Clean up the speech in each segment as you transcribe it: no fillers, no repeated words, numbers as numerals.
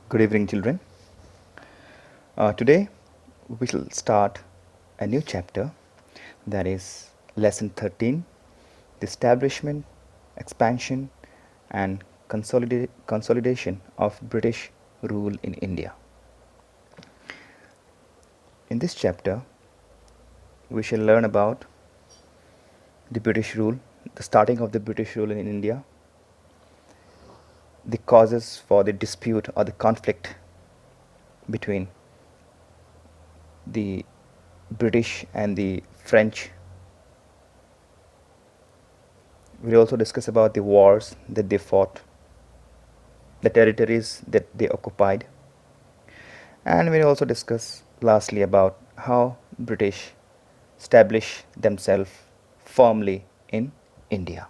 Good evening, children. Today we shall start a new chapter, that is Lesson 13, the establishment, expansion, and consolidation of British rule in India. In this chapter, we shall learn about the British rule, the starting of the British rule in India, the causes for the dispute or the conflict between the British and the French. We'll also discuss about the wars that they fought, the territories that they occupied, and we'll also discuss lastly about how British established themselves firmly in India.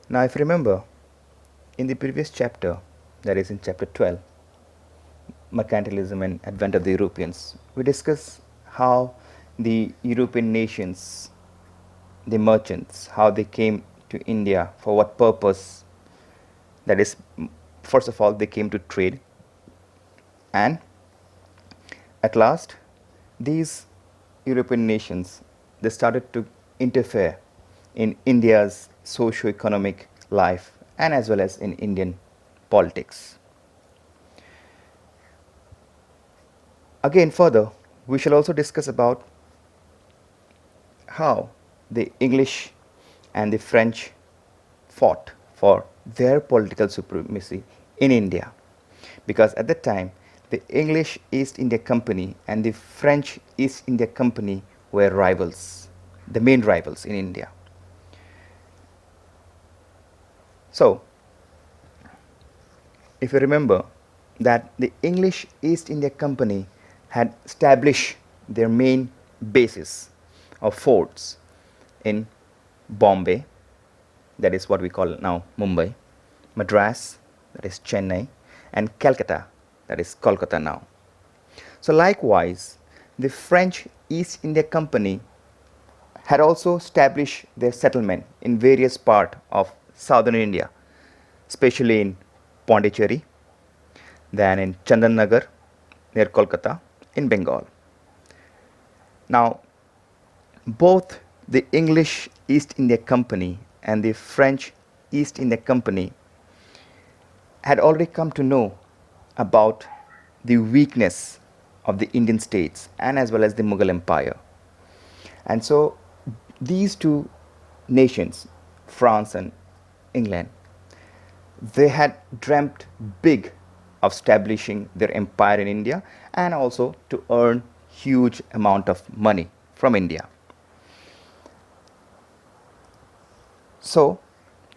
Now, if you remember, in the previous chapter, that is in chapter 12, mercantilism and advent of the Europeans, we discuss how the European nations, the merchants, how they came to India, for what purpose. That is, first of all, they came to trade, and at last, these European nations, they started to interfere in India's socio-economic life and as well as in Indian politics. Again, further, we shall also discuss about how the English and the French fought for their political supremacy in India, because at that time the English East India Company and the French East India Company were rivals, the main rivals in India. So, if you remember that the English East India Company had established their main bases of forts in Bombay, that is what we call now Mumbai, Madras, that is Chennai, and Calcutta, that is Kolkata now. So likewise, the French East India Company had also established their settlement in various parts of southern India, especially in Pondicherry, then in Chandannagar near Kolkata in Bengal. Now, both the English East India Company and the French East India Company had already come to know about the weakness of the Indian states and as well as the Mughal Empire. And so these two nations, France and England, they had dreamt big of establishing their empire in India and also to earn huge amount of money from India. So,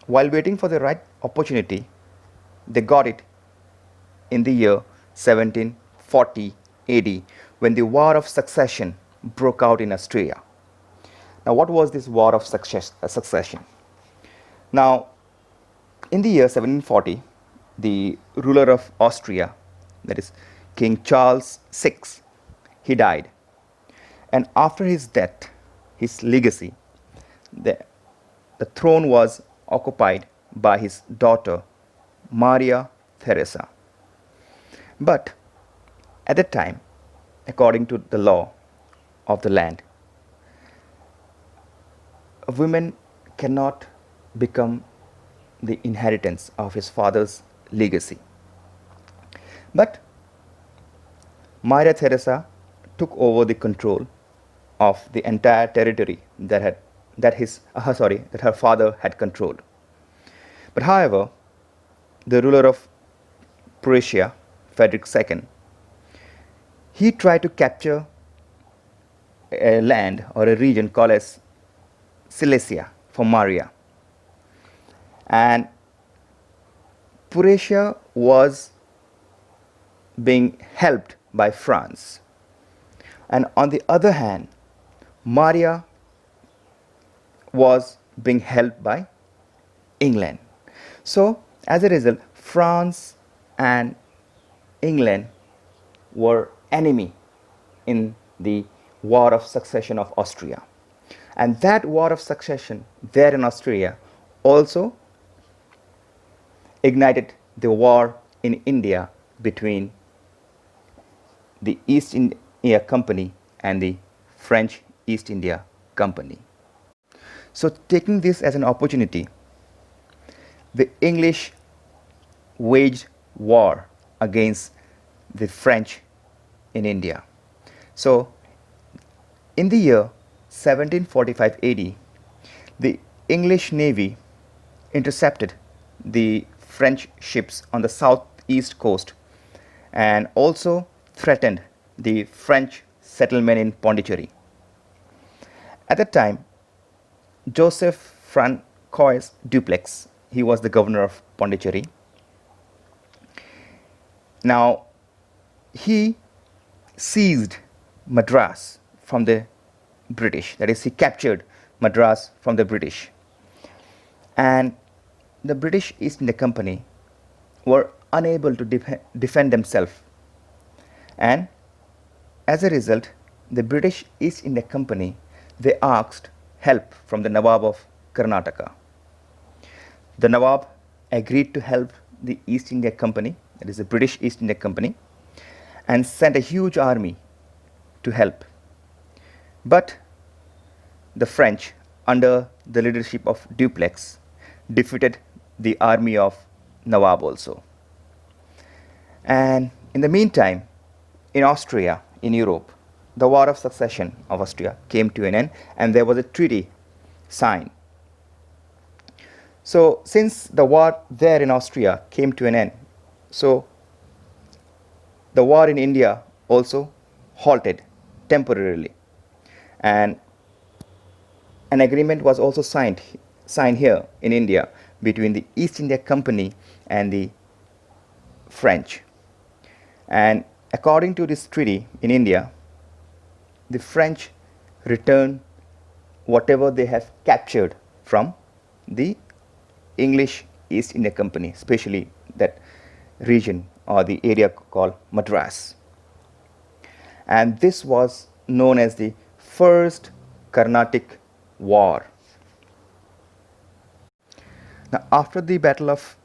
while waiting for the right opportunity, they got it in the year 1740 AD, when the War of Succession broke out in Austria. Now, what was this War of Succession? Now, in the year 1740, the ruler of Austria, that is King Charles VI, he died. And after his death, his legacy, the throne was occupied by his daughter, Maria Theresa. But at that time, according to the law of the land, a woman cannot become the inheritance of his father's legacy. But Maria Theresa took over the control of the entire territory that her father had controlled. But however, the ruler of Prussia, Frederick II, he tried to capture a land or a region called as Silesia for Maria. And Prussia was being helped by France. And on the other hand, Maria was being helped by England. So, as a result, France and England were enemy in the War of Succession of Austria. And that War of Succession there in Austria also ignited the war in India between the East India Company and the French East India Company. So, taking this as an opportunity, the English waged war against the French in India. So, in the year 1745 AD, the English Navy intercepted the French ships on the southeast coast and also threatened the French settlement in Pondicherry. At that time, Joseph Francois Dupleix, he was the governor of Pondicherry. Now, he seized Madras from the British, that is, he captured Madras from the British. And the British East India Company were unable to defend themselves. And as a result, the British East India Company, they asked help from the Nawab of Karnataka. The Nawab agreed to help the East India Company, that is the British East India Company, and sent a huge army to help. But the French, under the leadership of Dupleix, defeated the army of Nawab also. And in the meantime, in Austria, in Europe, the War of Succession of Austria came to an end, and there was a treaty signed. So, since the war there in Austria came to an end, so the war in India also halted temporarily, and an agreement was also signed here in India between the East India Company and the French. And according to this treaty in India, the French returned whatever they have captured from the English East India Company, especially that region or the area called Madras. And this was known as the First Carnatic War. Now, after the Battle of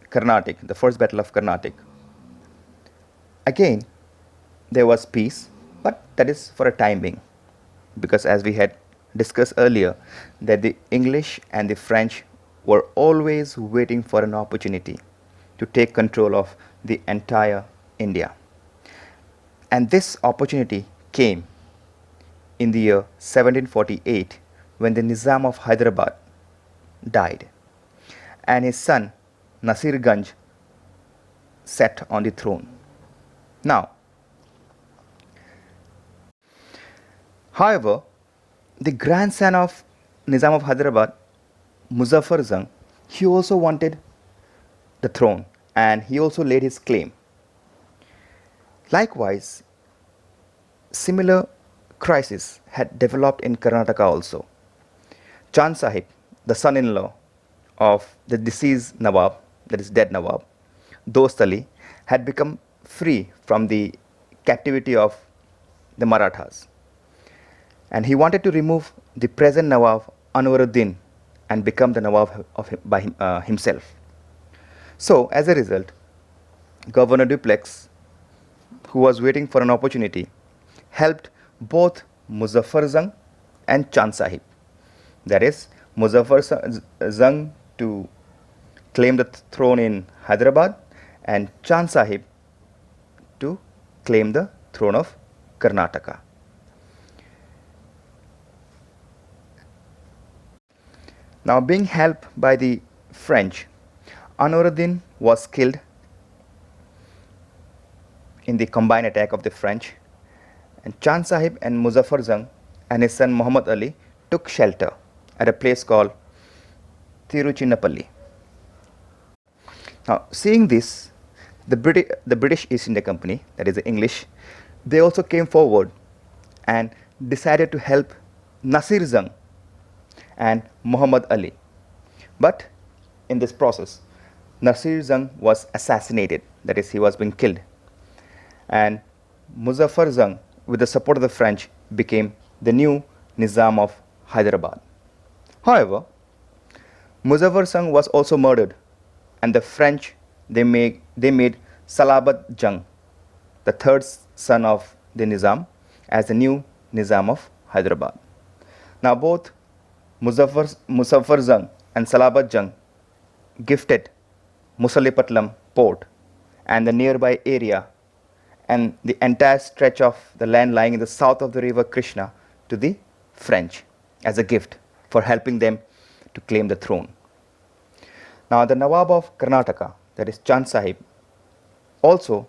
Carnatic, the First Battle of Carnatic, again there was peace, but that is for a time being, because as we had discussed earlier, that the English and the French were always waiting for an opportunity to take control of the entire India. And this opportunity came in the year 1748, when the Nizam of Hyderabad died and his son Nasir Ganj sat on the throne. Now, however, the grandson of Nizam of Hyderabad, Muzaffar Jung, he also wanted the throne and he also laid his claim. Likewise, similar crisis had developed in Karnataka also. Chand Sahib, the son-in-law of the deceased Nawab, that is dead Nawab, Dost Ali, had become free from the captivity of the Marathas. And he wanted to remove the present Nawab Anwaruddin and become the Nawab by himself. So, as a result, Governor Dupleix, who was waiting for an opportunity, helped both Muzaffar Jung and Chand Sahib. That is, Muzaffar Jung to claim the throne in Hyderabad and Chand Sahib to claim the throne of Karnataka. Now, being helped by the French, Anwaruddin was killed in the combined attack of the French, and Chand Sahib and Muzaffar Jung and his son Muhammad Ali took shelter at a place called Tiruchinappalli. Now, seeing this, the British East India Company, that is the English, they also came forward and decided to help Nasir Jung and Muhammad Ali. But in this process, Nasir Jung was assassinated, that is, he was being killed. And Muzaffar Jung, with the support of the French, became the new Nizam of Hyderabad. However, Muzaffar Jung was also murdered, and the French they made Salabat Jung, the third son of the Nizam, as the new Nizam of Hyderabad. Now both Muzaffar Jung and Salabat Jung gifted Musalipatlam port and the nearby area and the entire stretch of the land lying in the south of the river Krishna to the French as a gift for helping them to claim the throne. Now the Nawab of Karnataka, that is Chand Sahib, also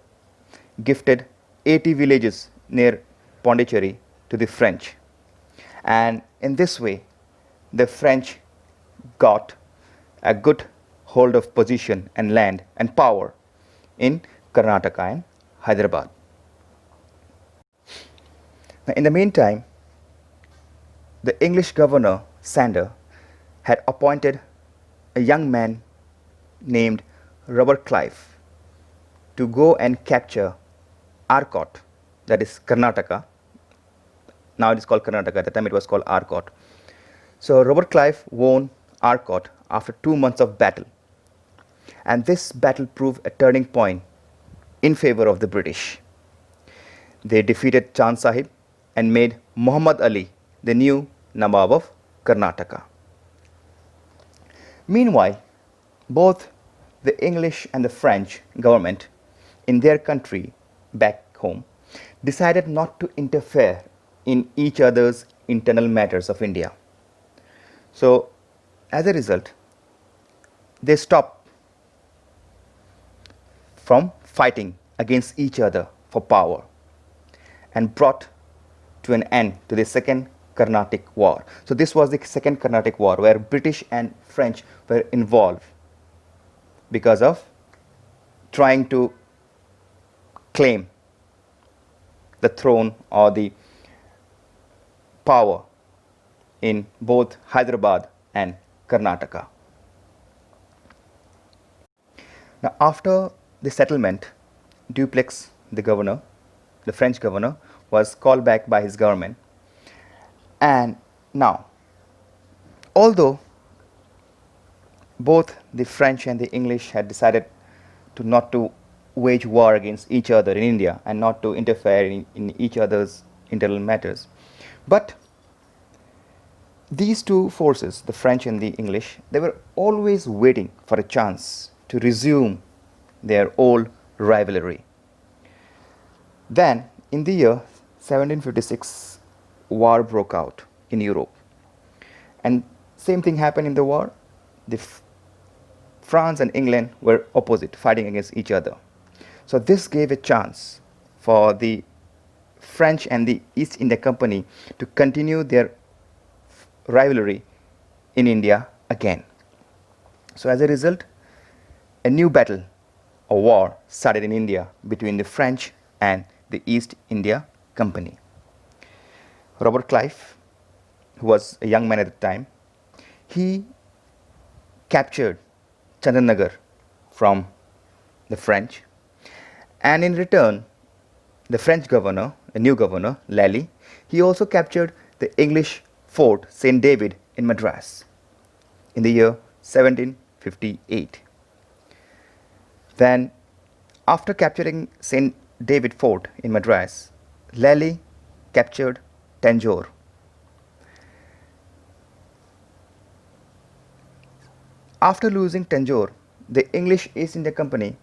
gifted 80 villages near Pondicherry to the French. And in this way, the French got a good hold of position and land and power in Karnataka and Hyderabad. Now, in the meantime, the English governor, Sander, had appointed a young man named Robert Clive to go and capture Arcot, that is Karnataka. Now it is called Karnataka, at the time it was called Arcot. So Robert Clive won Arcot after 2 months of battle. And this battle proved a turning point in favor of the British. They defeated Chand Sahib and made Muhammad Ali the new Nawab of Karnataka. Meanwhile, both the English and the French government in their country back home decided not to interfere in each other's internal matters of India. So, as a result, they stopped from fighting against each other for power and brought to an end to the Second Carnatic War. So this was the Second Carnatic War where British and French were involved because of trying to claim the throne or the power in both Hyderabad and Karnataka. Now, after the settlement, Dupleix, the governor, the French governor, was called back by his government. And now, although both the French and the English had decided to not to wage war against each other in India and not to interfere in each other's internal matters, but these two forces, the French and the English, they were always waiting for a chance to resume their old rivalry. Then, in the year 1756, war broke out in Europe. And same thing happened in the war. France and England were opposite, fighting against each other. So this gave a chance for the French and the East India Company to continue their rivalry in India again. So as a result, a new battle or war started in India between the French and the East India Company. Robert Clive, who was a young man at the time, he captured Chandanagar from the French, and in return, the French governor, a new governor, Lally, he also captured the English fort St. David in Madras in the year 1758. Then, after capturing St. David Fort in Madras, Lally captured Tanjore. After losing Tanjore, the English East India Company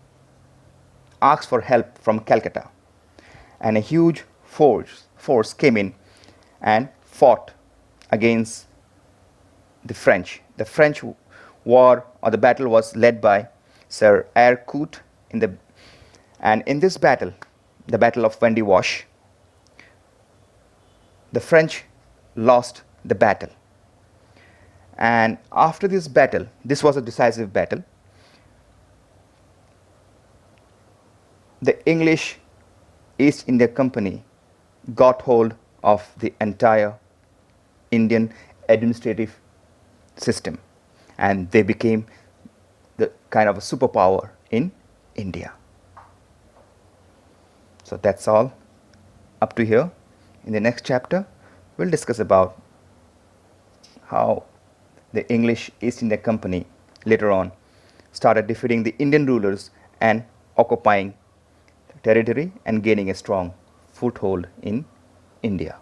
asked for help from Calcutta, and a huge force came in and fought against the French. The French war or the battle was led by Sir Eyre Coote and in this battle, the Battle of Vendy Wash, the French lost the battle. And after this battle, this was a decisive battle, the English East India Company got hold of the entire Indian administrative system, and they became the kind of a superpower in India. So that's all up to here. In the next chapter, we'll discuss about how the English East India Company later on started defeating the Indian rulers and occupying territory and gaining a strong foothold in India.